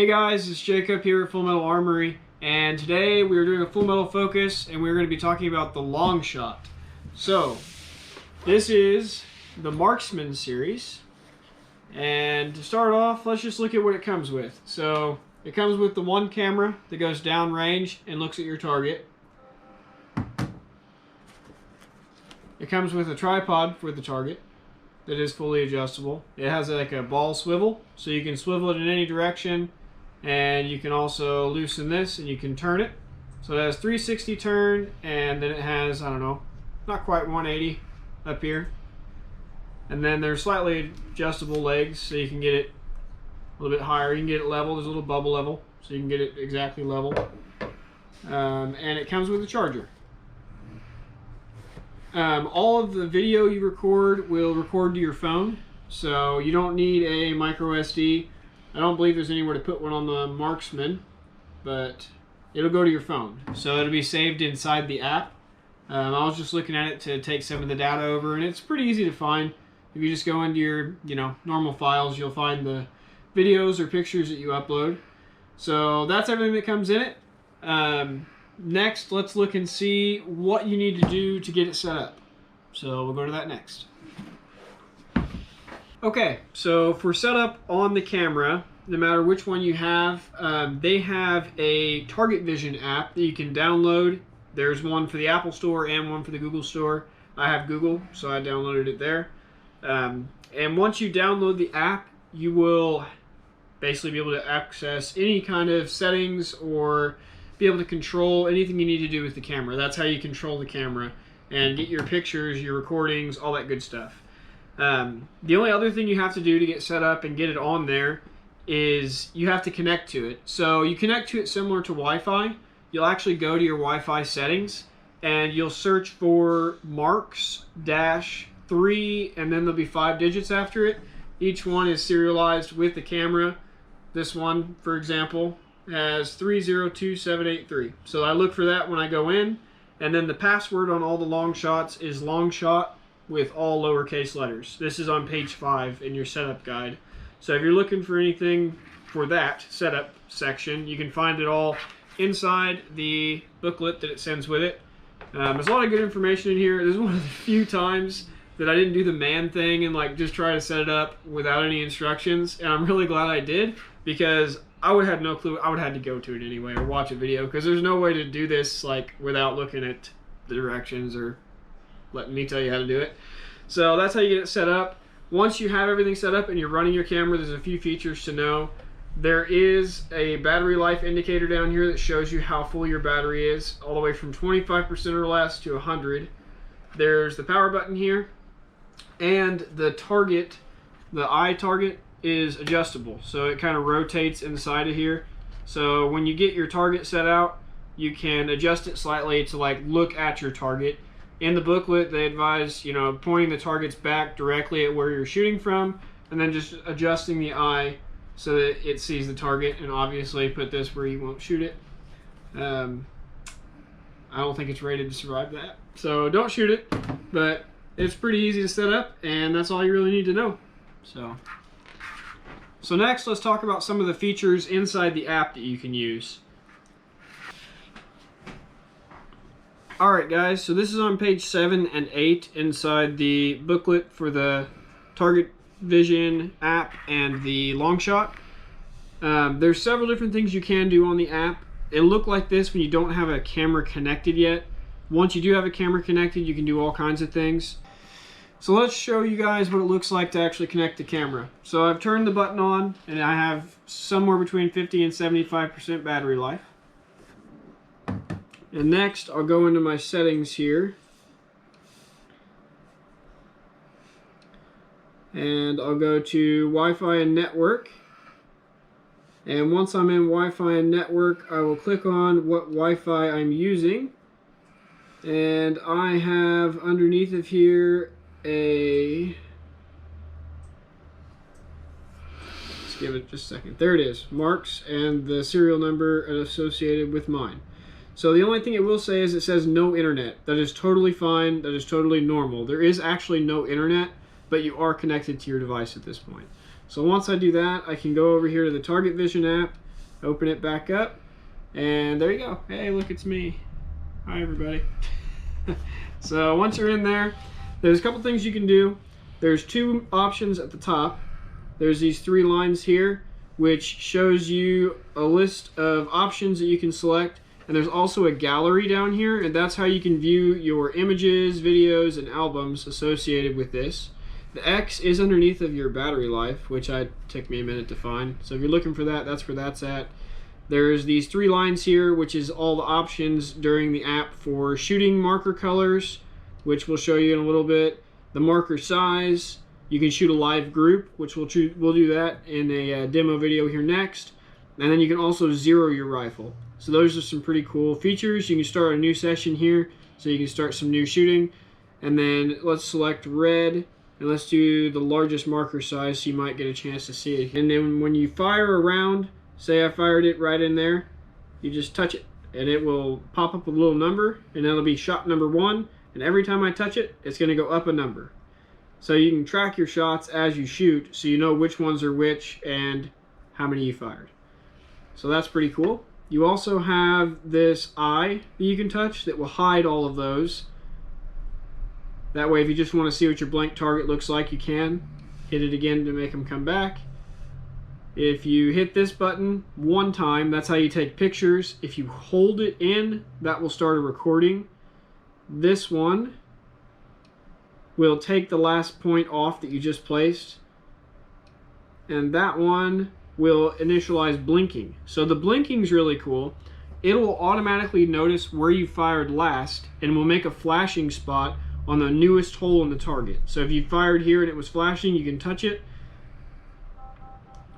Hey guys, it's Jacob here at Full Metal Armory, and today we are doing a Full Metal Focus, and we're going to be talking about the Longshot. So, this is the Marksman series, and to start off, let's just look at what it comes with. So, it comes with the one camera that goes down range and looks at your target. It comes with a tripod for the target that is fully adjustable. It has like a ball swivel, so you can swivel it in any direction. And you can also loosen this and you can turn it. So it has 360 turn, and then it has, I don't know, not quite 180 up here. And then there's slightly adjustable legs, so you can get it a little bit higher. You can get it level. There's a little bubble level, so you can get it exactly level. And it comes with a charger. All of the video you record will record to your phone, so you don't need a micro SD. I don't believe there's anywhere to put one on the Marksman, but it'll go to your phone. So it'll be saved inside the app. I was just looking at it to take some of the data over, and it's pretty easy to find. If you just go into your normal files, you'll find the videos or pictures that you upload. So that's everything that comes in it. Next, let's look and see what you need to do to get it set up. So we'll go to that next. Okay, so for setup on the camera, no matter which one you have, they have a Target Vision app that you can download. There's one for the Apple Store and one for the Google Store. I have Google, so I downloaded it there. And once you download the app, you will basically be able to access any kind of settings or be able to control anything you need to do with the camera. That's how you control the camera and get your pictures, your recordings, all that good stuff. The only other thing you have to do to get set up and get it on there is you have to connect to it. So you connect to it similar to Wi-Fi. You'll actually go to your Wi-Fi settings and you'll search for Marks-3, and then there'll be 5 digits after it. Each one is serialized with the camera. This one, for example, has 302783. So I look for that when I go in, and then the password on all the long shots is Longshot with all lowercase letters. This is on page 5 in your setup guide. So if you're looking for anything for that setup section, you can find it all inside the booklet that it sends with it. There's a lot of good information in here. This is one of the few times that I didn't do the man thing and just try to set it up without any instructions, and I'm really glad I did, because I would have had no clue. I would have had to go to it anyway or watch a video, because there's no way to do this without looking at the directions or letting me tell you how to do it. So that's how you get it set up. Once you have everything set up and you're running your camera, there's a few features to know. There is a battery life indicator down here that shows you how full your battery is, all the way from 25% or less to 100. There's the power button here, and the target, the eye target, is adjustable. So it kind of rotates inside of here. So when you get your target set out, you can adjust it slightly to look at your target. In the booklet, they advise, pointing the targets back directly at where you're shooting from, and then just adjusting the eye so that it sees the target, and obviously put this where you won't shoot it. I don't think it's rated to survive that, so don't shoot it, but it's pretty easy to set up, and that's all you really need to know. So next, let's talk about some of the features inside the app that you can use. Alright guys, so this is on page 7 and 8 inside the booklet for the Target Vision app and the Longshot. There's several different things you can do on the app. It'll look like this when you don't have a camera connected yet. Once you do have a camera connected, you can do all kinds of things. So let's show you guys what it looks like to actually connect the camera. So I've turned the button on, and I have somewhere between 50 and 75% battery life. And next, I'll go into my settings here. And I'll go to Wi-Fi and Network. And once I'm in Wi-Fi and Network, I will click on what Wi-Fi I'm using. And I have underneath of here let's give it just a second. There it is, Marks, and the serial number associated with mine. So the only thing it will say is it says no internet. That is totally fine. That is totally normal. There is actually no internet, but you are connected to your device at this point. So once I do that, I can go over here to the Target Vision app, Open it back up, and there you go. Hey, look, it's me. Hi, everybody. So once you're in there, there's a couple things you can do. There's two options at the top. There's these three lines here, which shows you a list of options that you can select. And there's also a gallery down here, and that's how you can view your images, videos, and albums associated with this. The X is underneath of your battery life, which took me a minute to find. So if you're looking for that, that's where that's at. There's these three lines here, which is all the options during the app for shooting marker colors, which we'll show you in a little bit. The marker size, you can shoot a live group, which we'll do that in a demo video here next. And then you can also zero your rifle. So those are some pretty cool features. You can start a new session here, so you can start some new shooting. And then let's select red, and let's do the largest marker size so you might get a chance to see it. And then when you fire a round, say I fired it right in there, you just touch it and it will pop up a little number, and that'll be shot number 1. And every time I touch it, it's going to go up a number. So you can track your shots as you shoot, so you know which ones are which and how many you fired. So that's pretty cool. You also have this eye that you can touch that will hide all of those. That way, if you just want to see what your blank target looks like, you can. Hit it again to make them come back. If you hit this button one time, that's how you take pictures. If you hold it in, that will start a recording. This one will take the last point off that you just placed. And that one will initialize blinking. So the blinking is really cool. It will automatically notice where you fired last and will make a flashing spot on the newest hole in the target. So if you fired here and it was flashing, you can touch it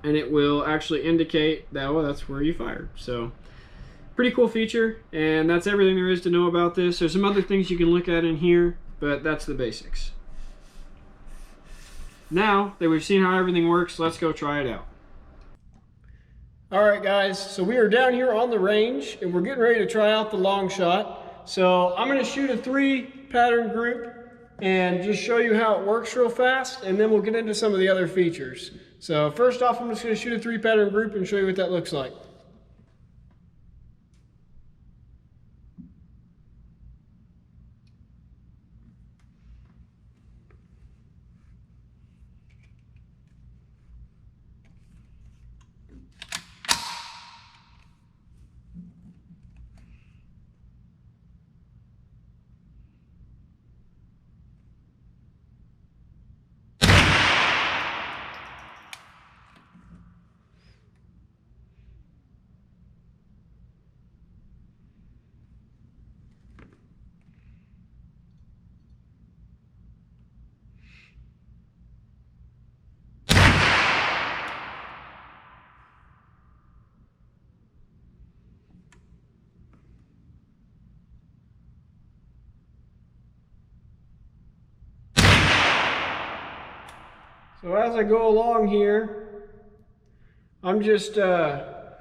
and it will actually indicate that, well, that's where you fired. So pretty cool feature, and that's everything there is to know about this. There's some other things you can look at in here, but that's the basics. Now that we've seen how everything works, let's go try it out. All right, guys, so we are down here on the range and we're getting ready to try out the Longshot. So I'm going to shoot a 3-pattern group and just show you how it works real fast, and then we'll get into some of the other features. So first off, I'm just going to shoot a 3-pattern group and show you what that looks like. So as I go along here, I'm just tapping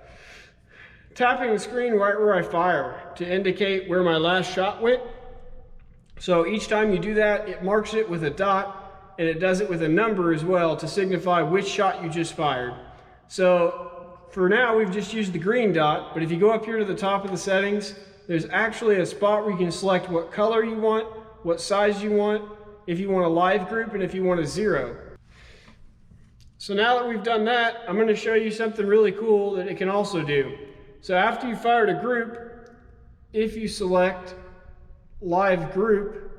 the screen right where I fire to indicate where my last shot went. So each time you do that, it marks it with a dot, and it does it with a number as well to signify which shot you just fired. So for now, we've just used the green dot, but if you go up here to the top of the settings, there's actually a spot where you can select what color you want, what size you want, if you want a live group, and if you want a zero. So now that we've done that, I'm going to show you something really cool that it can also do. So after you fired a group, if you select live group,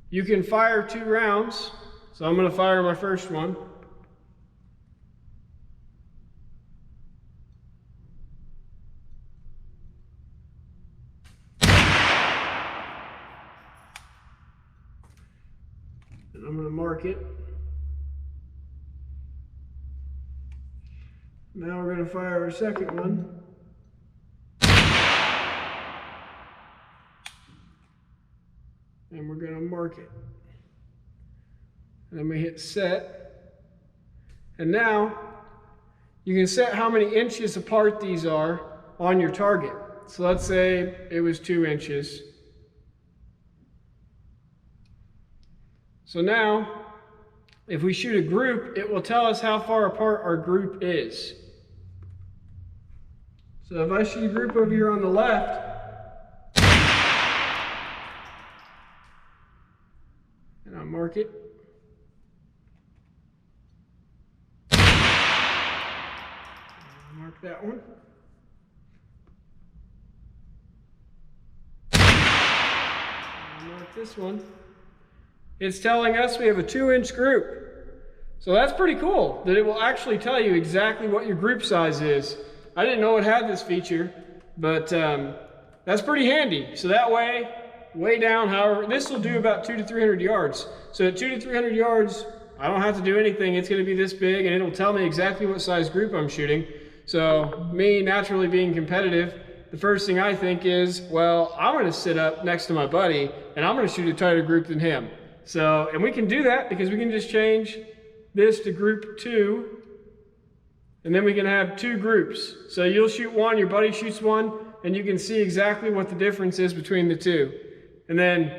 you can fire 2 rounds. So I'm going to fire my first one. And I'm going to mark it. Now we're going to fire our second one. And we're going to mark it. And then we hit set. And now you can set how many inches apart these are on your target. So let's say it was 2 inches. So now, if we shoot a group, it will tell us how far apart our group is. So if I shoot a group over here on the left, and I'll mark it. Mark that one. Mark this one. It's telling us we have a 2-inch group. So that's pretty cool that it will actually tell you exactly what your group size is. I didn't know it had this feature, but that's pretty handy. So that way down, however, this will do about 200 to 300 yards. So at 200 to 300 yards, I don't have to do anything. It's going to be this big, and it'll tell me exactly what size group I'm shooting. So me naturally being competitive, the first thing I think is, well, I'm going to sit up next to my buddy, and I'm going to shoot a tighter group than him. So, and we can do that because we can just change this to group 2, and then we can have 2 groups. So you'll shoot one, your buddy shoots one, and you can see exactly what the difference is between the 2. And then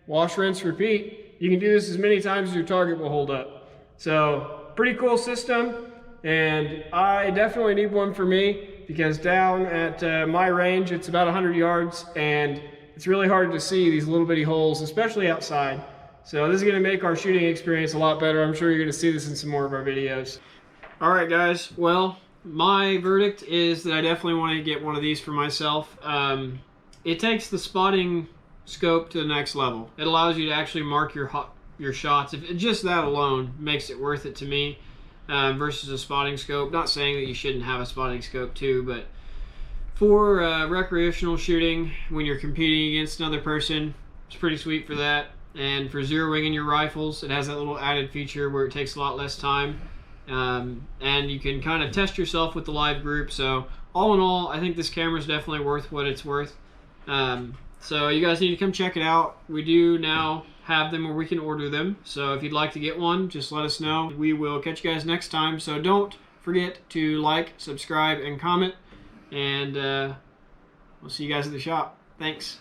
wash, rinse, repeat. You can do this as many times as your target will hold up. So pretty cool system, and I definitely need one for me because down at my range, it's about 100 yards, and it's really hard to see these little bitty holes, especially outside. So this is going to make our shooting experience a lot better. I'm sure you're going to see this in some more of our videos. All right, guys. Well, my verdict is that I definitely want to get one of these for myself. It takes the spotting scope to the next level. It allows you to actually mark your shots. If just that alone makes it worth it to me versus a spotting scope. Not saying that you shouldn't have a spotting scope too, but for recreational shooting, when you're competing against another person, it's pretty sweet for that. And for zeroing in your rifles, it has that little added feature where it takes a lot less time. And you can kind of test yourself with the live group. So all in all, I think this camera is definitely worth what it's worth. So you guys need to come check it out. We do now have them where we can order them. So if you'd like to get one, just let us know. We will catch you guys next time. So don't forget to like, subscribe, and comment. And we'll see you guys at the shop. Thanks.